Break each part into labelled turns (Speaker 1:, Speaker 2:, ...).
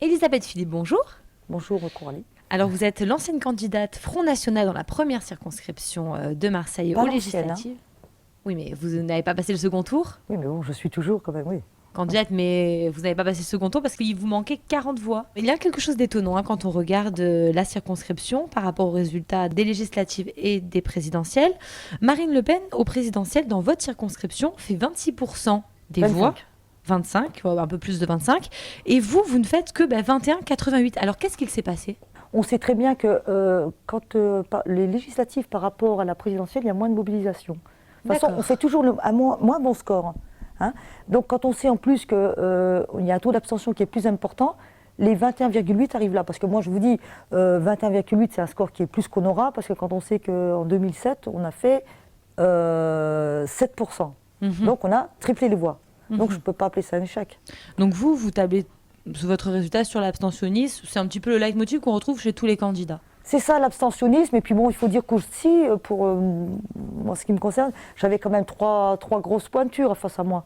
Speaker 1: Elisabeth Philippe, bonjour.
Speaker 2: Bonjour Coralie.
Speaker 1: Alors vous êtes l'ancienne candidate Front National dans la première circonscription de Marseille aux législatives. Oui, mais vous n'avez pas passé le second tour.
Speaker 2: Oui, mais bon, je suis toujours quand même, oui.
Speaker 1: Candidate, mais vous n'avez pas passé le second tour parce qu'il vous manquait 40 voix. Il y a quelque chose d'étonnant quand on regarde la circonscription par rapport aux résultats des législatives et des présidentielles. Marine Le Pen, aux présidentielles, dans votre circonscription, fait 26% des
Speaker 2: 25.
Speaker 1: voix. 25, un peu plus de 25. Et vous ne faites que 21,88. Alors qu'est-ce qu'il s'est passé ?
Speaker 2: On sait très bien que quand les législatives par rapport à la présidentielle, il y a moins de mobilisation. De toute façon, on fait toujours un moins bon score. Hein. Donc quand on sait en plus qu'il y a un taux d'abstention qui est plus important, les 21,8 arrivent là. Parce que moi je vous dis, 21,8 c'est un score qui est plus qu'on aura, parce que quand on sait qu'en 2007, on a fait 7%. Donc on a triplé les voix. Donc je ne peux pas appeler ça un échec.
Speaker 1: Donc vous tablez votre résultat sur l'abstentionnisme, c'est un petit peu le leitmotiv qu'on retrouve chez tous les candidats.
Speaker 2: C'est ça l'abstentionnisme, et puis bon, il faut dire qu'aussi, pour moi, ce qui me concerne, j'avais quand même trois grosses pointures face à moi.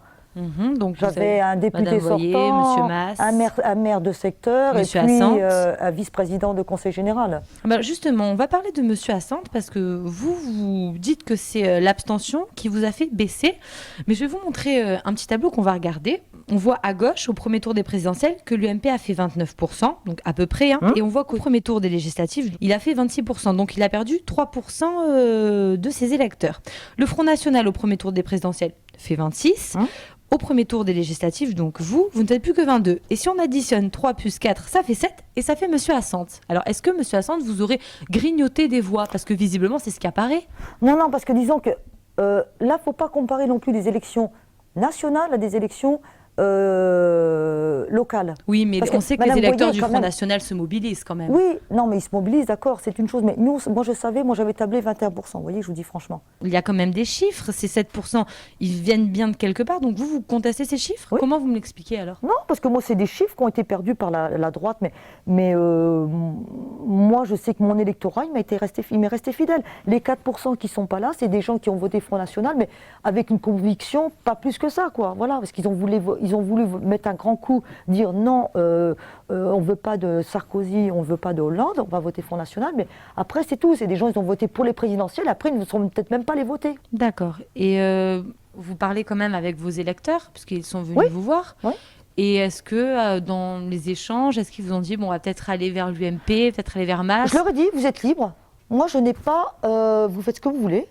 Speaker 1: Donc
Speaker 2: j'avais un député sortant, un maire de secteur, et puis un vice-président de conseil général.
Speaker 1: Justement, on va parler de Monsieur Assante, parce que vous dites que c'est l'abstention qui vous a fait baisser. Mais je vais vous montrer un petit tableau qu'on va regarder. On voit à gauche, au premier tour des présidentielles, que l'UMP a fait 29%, donc à peu près. Et on voit qu'au premier tour des législatives, il a fait 26%. Donc il a perdu 3% de ses électeurs. Le Front National, au premier tour des présidentielles, fait 26%. Au premier tour des législatives, donc vous n'êtes plus que 22. Et si on additionne 3 plus 4, ça fait 7, et ça fait Monsieur Assante. Alors, est-ce que Monsieur Assante, vous aurez grignoté des voix? Parce que visiblement, c'est ce qui apparaît.
Speaker 2: Non, parce que disons que là, il ne faut pas comparer non plus des élections nationales à des élections locales.
Speaker 1: Oui, mais on sait que les électeurs du Front National se mobilisent quand même.
Speaker 2: Oui, non, mais ils se mobilisent, d'accord, c'est une chose. Mais nous, moi, j'avais tablé 21%, vous voyez, je vous dis franchement.
Speaker 1: Il y a quand même des chiffres, ces 7%, ils viennent bien de quelque part. Donc vous contestez ces chiffres?
Speaker 2: Oui.
Speaker 1: Comment vous me l'expliquez alors?
Speaker 2: Non, parce que moi, c'est des chiffres qui ont été perdus par la droite. Mais moi, je sais que mon électorat, il m'est resté fidèle. Les 4% qui ne sont pas là, c'est des gens qui ont voté Front National, mais avec une conviction, pas plus que ça, quoi. Voilà, parce qu'ils ont voulu mettre un grand coup, dire non, on ne veut pas de Sarkozy, on ne veut pas de Hollande, on va voter Front National, mais après c'est tout, c'est des gens, ils ont voté pour les présidentielles, après ils ne sont peut-être même pas les voter.
Speaker 1: D'accord, et vous parlez quand même avec vos électeurs, puisqu'ils sont venus vous voir.
Speaker 2: Oui.
Speaker 1: Et est-ce que dans les échanges, est-ce qu'ils vous ont dit, bon, on va peut-être aller vers l'UMP, peut-être aller vers MAS?
Speaker 2: Je leur ai dit, vous êtes libres, moi je n'ai pas, vous faites ce que vous voulez.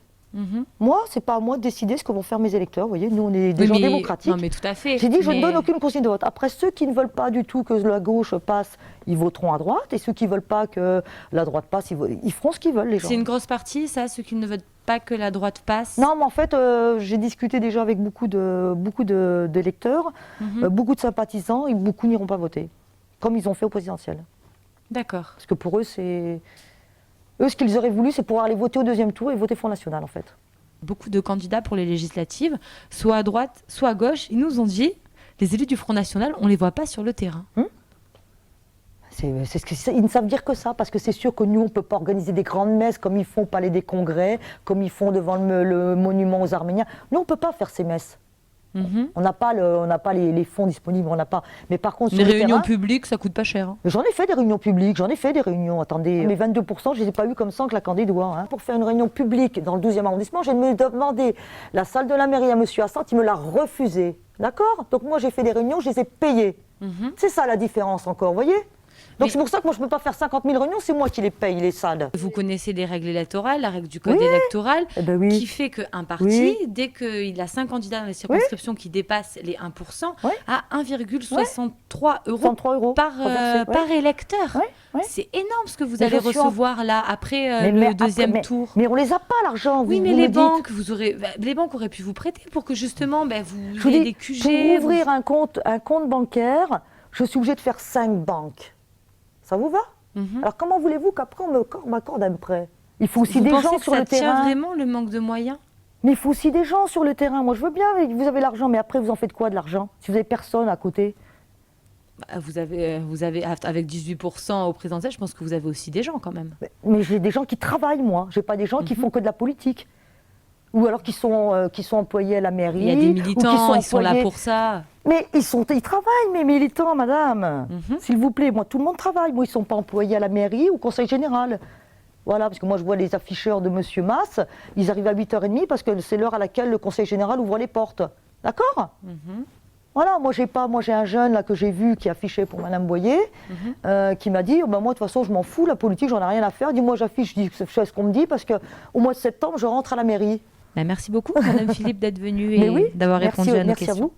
Speaker 2: Moi, c'est pas à moi de décider ce que vont faire mes électeurs. Vous voyez, nous, on est des gens démocratiques.
Speaker 1: Non, mais tout à fait.
Speaker 2: J'ai dit, je ne donne aucune consigne de vote. Après, ceux qui ne veulent pas du tout que la gauche passe, ils voteront à droite. Et ceux qui ne veulent pas que la droite passe, ils feront ce qu'ils veulent, les gens.
Speaker 1: C'est une grosse partie, ça, ceux qui ne veulent pas que la droite passe?
Speaker 2: Non, mais en fait, j'ai discuté déjà avec beaucoup d'électeurs, beaucoup de sympathisants, et beaucoup n'iront pas voter, comme ils ont fait au présidentiel.
Speaker 1: D'accord.
Speaker 2: Parce que pour eux, c'est... Eux, ce qu'ils auraient voulu, c'est pouvoir aller voter au deuxième tour et voter Front National, en fait.
Speaker 1: Beaucoup de candidats pour les législatives, soit à droite, soit à gauche, ils nous ont dit, les élus du Front National, on ne les voit pas sur le terrain.
Speaker 2: Ils ne savent dire que ça, parce que c'est sûr que nous, on ne peut pas organiser des grandes messes comme ils font au Palais des Congrès, comme ils font devant le monument aux Arméniens. Nous, on ne peut pas faire ces messes. On n'a pas les fonds disponibles, on n'a pas. Mais par contre,
Speaker 1: les réunions publiques, ça coûte pas cher.
Speaker 2: J'en ai fait des réunions publiques, Attendez, les 22%, je ne les ai pas eu comme ça en claquant des doigts. Pour faire une réunion publique dans le 12e arrondissement, j'ai demandé la salle de la mairie à Monsieur Assante, il me l'a refusé. D'accord? Donc moi, j'ai fait des réunions, je les ai payées. C'est ça la différence encore, vous voyez? Donc c'est pour ça que moi je ne peux pas faire 50 000 réunions, c'est moi qui les paye, les salles.
Speaker 1: Vous connaissez les règles électorales, la règle du code électoral, qui fait qu'un parti, dès qu'il a 5 candidats dans les circonscriptions qui dépassent les 1%, a 1,63 € par électeur. C'est énorme ce que vous allez recevoir là après le deuxième tour.
Speaker 2: Mais on les a pas l'argent.
Speaker 1: Oui, mais les banques auraient pu vous prêter pour que justement vous ayez des QG.
Speaker 2: Pour ouvrir un compte bancaire, je suis obligée de faire 5 banques. Ça vous va? Alors comment voulez-vous qu'après on m'accorde un prêt? Il faut aussi des gens sur le terrain.
Speaker 1: Ça tient vraiment le manque de moyens?
Speaker 2: Mais il faut aussi des gens sur le terrain. Moi je veux bien, vous avez l'argent, mais après vous en faites quoi de l'argent si vous n'avez personne à côté?
Speaker 1: Vous avez avec 18% au présidentiel, je pense que vous avez aussi des gens quand même.
Speaker 2: Mais j'ai des gens qui travaillent, moi. J'ai pas des gens qui font que de la politique. Ou alors qui sont employés à la mairie.
Speaker 1: Il y a des militants, ils sont là pour ça.
Speaker 2: Mais ils travaillent, mes militants, madame.
Speaker 1: Mhm.
Speaker 2: S'il vous plaît, moi, tout le monde travaille. Moi, ils ne sont pas employés à la mairie ou au conseil général. Voilà, parce que moi, je vois les afficheurs de Monsieur Masse, ils arrivent à 8h30 parce que c'est l'heure à laquelle le conseil général ouvre les portes. D'accord?
Speaker 1: Mhm.
Speaker 2: Voilà, moi j'ai un jeune là que j'ai vu qui affichait pour Madame Boyer, qui m'a dit, oh, ben, moi de toute façon je m'en fous, la politique j'en ai rien à faire, dis-moi j'affiche, je fais ce qu'on me dit parce qu'au mois de septembre je rentre à la mairie.
Speaker 1: Bah, merci beaucoup, Madame Philippe, d'être venue
Speaker 2: Mais
Speaker 1: et
Speaker 2: oui,
Speaker 1: d'avoir répondu à nos
Speaker 2: merci à
Speaker 1: questions.
Speaker 2: vous.